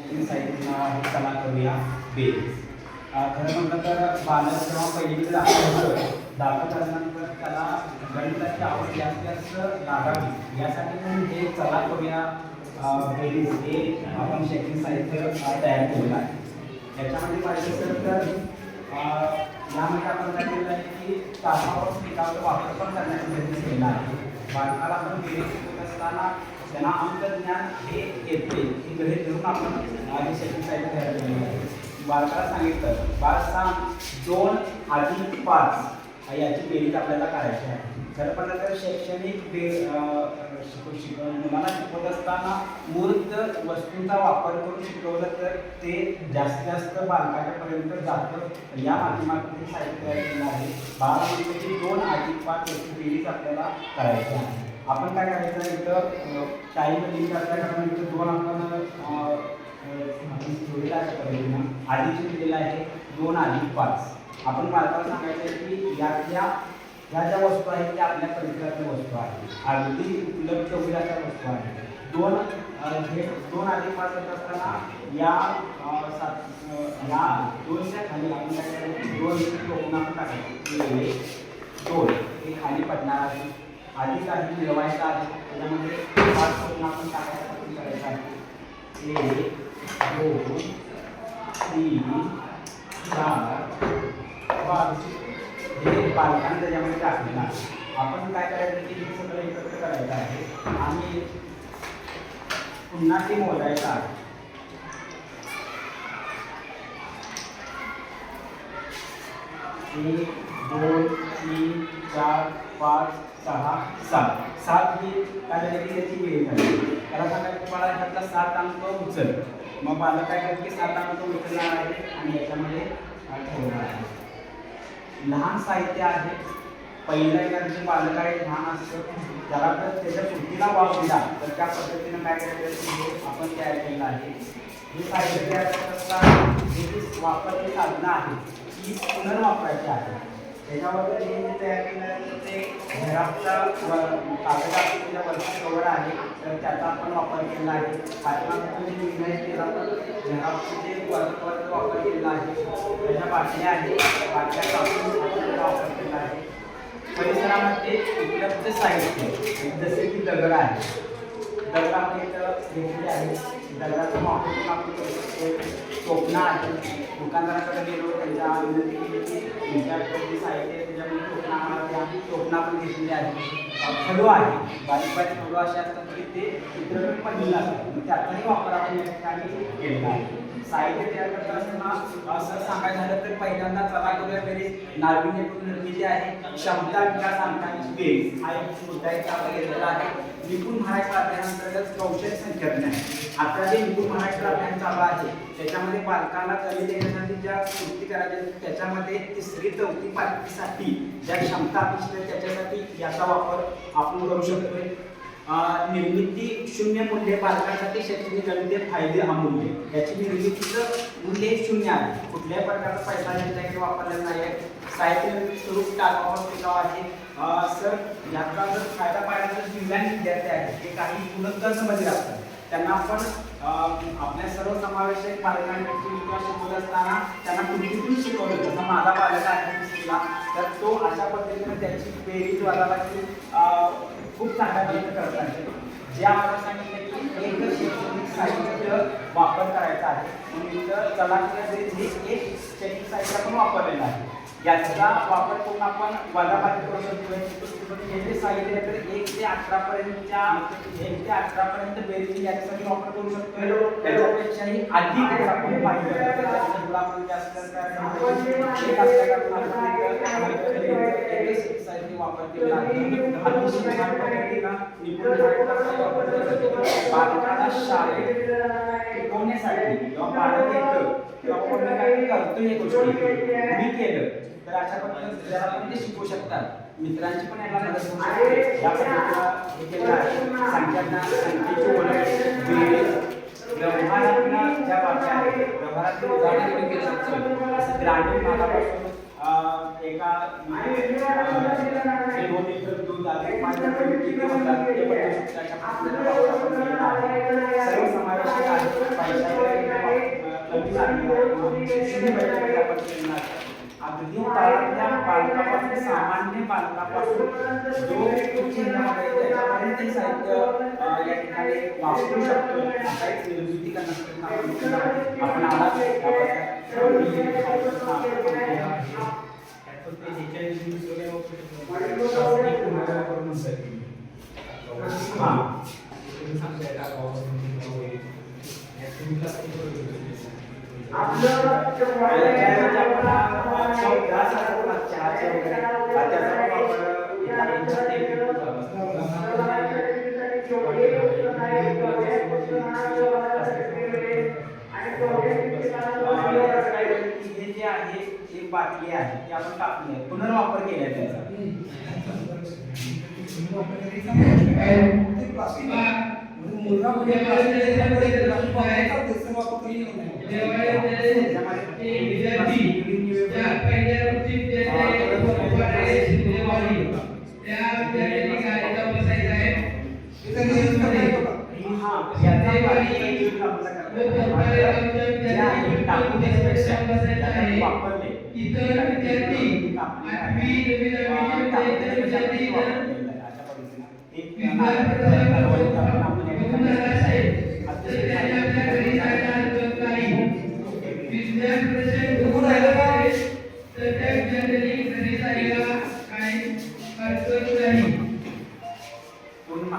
शैक्षणिक साहित्य नाव आहे चला करूया बेरीज. खरं म्हटलं तर बालक जेव्हा पहिलीकडे दाखवत आल्यानंतर त्याला गणिताची आवड जास्त लागावी यासाठी पण हे चला करूया बेरीज हे आपण शैक्षणिक साहित्य तयार केलेलं आहे. याच्यामध्ये पाहिजे तर यामध्ये आपण काय केलं आहे की तासावर पिकाचा वापर पण करण्याचा प्रयत्न केलेला आहे. बालकाला आपण बेरीज शिकवत असताना त्यांना अंकज्ञान हे येते हे गृहीत धरून आपण आधी शैक्षणिक साहित्य तयार केलेलं आहे. बालकाला सांगितलं बाळ सांग 2 + 5 याची बेरीज आपल्याला करायची आहे. खरं पण तर शैक्षणिक मुलांना शिकवत असताना मूर्त वस्तूंचा वापर करून शिकवलं तर ते जास्तीत जास्त बालकाच्यापर्यंत जातं. या माध्यमातून साहित्य तयार केलं आहे. बाळाला म्हणतो की 2 + 5 याची बेरीज आपल्याला करायची आहे. आपण काय करायचं आहे इथं शाळेमध्ये असल्या कारण इथं 2 आपण जोडलेला अशा पद्धतीनं आधीची दिलेलं आहे 2 + 5. आपण बालकाला सांगायचं आहे की ह्या ज्या वस्तू आहेत त्या आपल्या परिसरातल्या वस्तू आहेत, अगदी उपलब्ध होईल अशा वस्तू आहेत. 2 + 5 येत असताना या 2च्या खाली आपण काय करायचं 2 टोकून आपण टाकायचं 2 हे खाली पडणार आहे. आधी काही मिळवायचं आहे त्याच्यामध्ये 5 टोकून आपण टाकायचं करायचं आहे. 1 2 3 4 5 हे बालकांना त्याच्यामध्ये टाकलेलं आहे. आपण काय करायचं की हे सगळं एकत्र करायचं आहे आणि पुन्हा ते मोजायचं आहे. 1 2 3 4 5 6 7 ही काय झाली की त्याची बेरीज झाली. त्याला सांगायचं मला ह्यातला 7 अंक उचल. मग बालक काय करते 7 अंक उचलणार आहे आणि याच्यामध्ये ठेवणार आहे. लहान साहित्य आहे. पहिल्या एखादे बालक आहे लहान असतं त्याला तर त्याच्या कृतीला वाव दिला तर त्या पद्धतीनं काय करायचं हे आपण तयार केलं आहे. हे साहित्य तयार करत असताना हे वापरले साधनं आहे ही पुनर्वापरायची आहे. त्याच्यावर हे जे तयार केलं ते झेरॉक्सचा कागदाची त्याच्या वरती कवर आहे तर त्याचा आपण वापर केला आहे. पाठीमागे जे निर्णय केला तर झेरॉक्सचे जे वरचा वापर केलेला आहे. त्याच्या बाटल्या आहेत बाटल्या आपण वापर केला आहे. परिसरामध्ये उपलब्ध साहित्य जसे की दगड आहे. दगड आपण इथं घेतलेले आहे. दगडाचं वापर करून आपण करू शकतो. टोपणा आहे. दुकानदाराकडे गेलो त्यांच्या विनंती केली की तुमच्याकडे साहित्य आहे त्याच्यामध्ये टोपणा आम्हाला आम्ही टोपणा पण घेतलेले आहे. खडू आहे. बारीक बारीक खडू असे असतात की ते चित्रपट पडलेलं असतात त्याचाही वापर आपण या ठिकाणी केलेला आहे. साहित्य तयार करत असताना असं सांगायचं झालं तर पहिल्यांदा चला करूया बेरीज नाविन्यपूर्ण निर्मिती आहे. क्षमता विकास अंकांची बेरीज हा एक मुद्दा इथं आपण घेतलेला आहे. निपुण महाराष्ट्र अभियानांतर्गत कौशल्य संख्याज्ञ आहे. आता जे निपुण महाराष्ट्र अभियान चालू आहे त्याच्यामध्ये बालकांना कमी देण्यासाठी ज्या कृती करायच्या त्याच्यामध्ये 3री 4थी 5वीसाठी ज्या क्षमता अपेक्षित त्याच्यासाठी याचा वापर आपण करू शकतोय. निर्मिती शून्य मूल्य बालकांसाठी शैक्षणिक गणिते फायदे अमूल्य याची निर्मितीचं मूल्य 0 आहे. कुठल्याही प्रकारचा पैसा त्यांच्याकडे वापरलेला नाही आहे. साहित्य स्वरूप टाकावर टिकाव आहे. सर याचा जर फायदा पाहिला तर दिव्यांग विद्यार्थी आहेत ते काही पुनर्गतमध्ये असतात त्यांना आपण आपल्या सर्वसमावेशक पालकांची विश्वास शिकवत असताना त्यांना कृतीतून शिकवलं जसं माझा बालक आहे शिकला तर तो अशा पद्धतीने त्याची बेरीज वाजायला की खूप चांगल्या पद्धतीने करत आहे. जे आम्हाला सांगितलं की एक शैक्षणिक साहित्य वापर करायचा आहे म्हणून इथं चला हे एक शैक्षणिक साहित्य आपण वापरलेलं आहे. याचा वापर करून आपण वजाबाकी करू शकतो. हे जे साहित्य आहे तर 1 ते 18 पर्यंत बेरीज याच्यासाठी वापर करू शकतो. त्याच्यापेक्षाही अधिक आपण पाहिजे आपण जास्त साहित्य वापर केला आहे. बालकाला शाळेत शिकवण्यासाठी किंवा बालक येतं किंवा कोणी काही करतो हे गोष्टी मी केलं तर अशा पद्धतीने जरा पण ते शिकू शकतात. मित्रांची पण याला मदत होऊ शकते. या पद्धतीला हे केलं आहे. संख्येची ओळख बेरीज व्यवहारातल्या ज्या बाबी आहेत व्यवहारातील उदाहरण केलं शकतो. ग्रामीण भागापासून एका 2 लिटर दूध आले 5 रुपये किती होतात ते सर्व समावेशक आहे. पैशाकडे अगदी तळातल्या बालकापासून सामान्य बालकापासून जो चिन्हामध्ये त्याच्यापर्यंत हे साहित्य या ठिकाणी वापरू शकतो. काहीच निर्मिती आपण आला हे जे आहे एक बाटली आहे ती आपण टाकली आहे, पुनर्वापर केला त्याचा. वापरले इतर विद्यार्थी आठवी विद्यार्थी अशा पूर्ण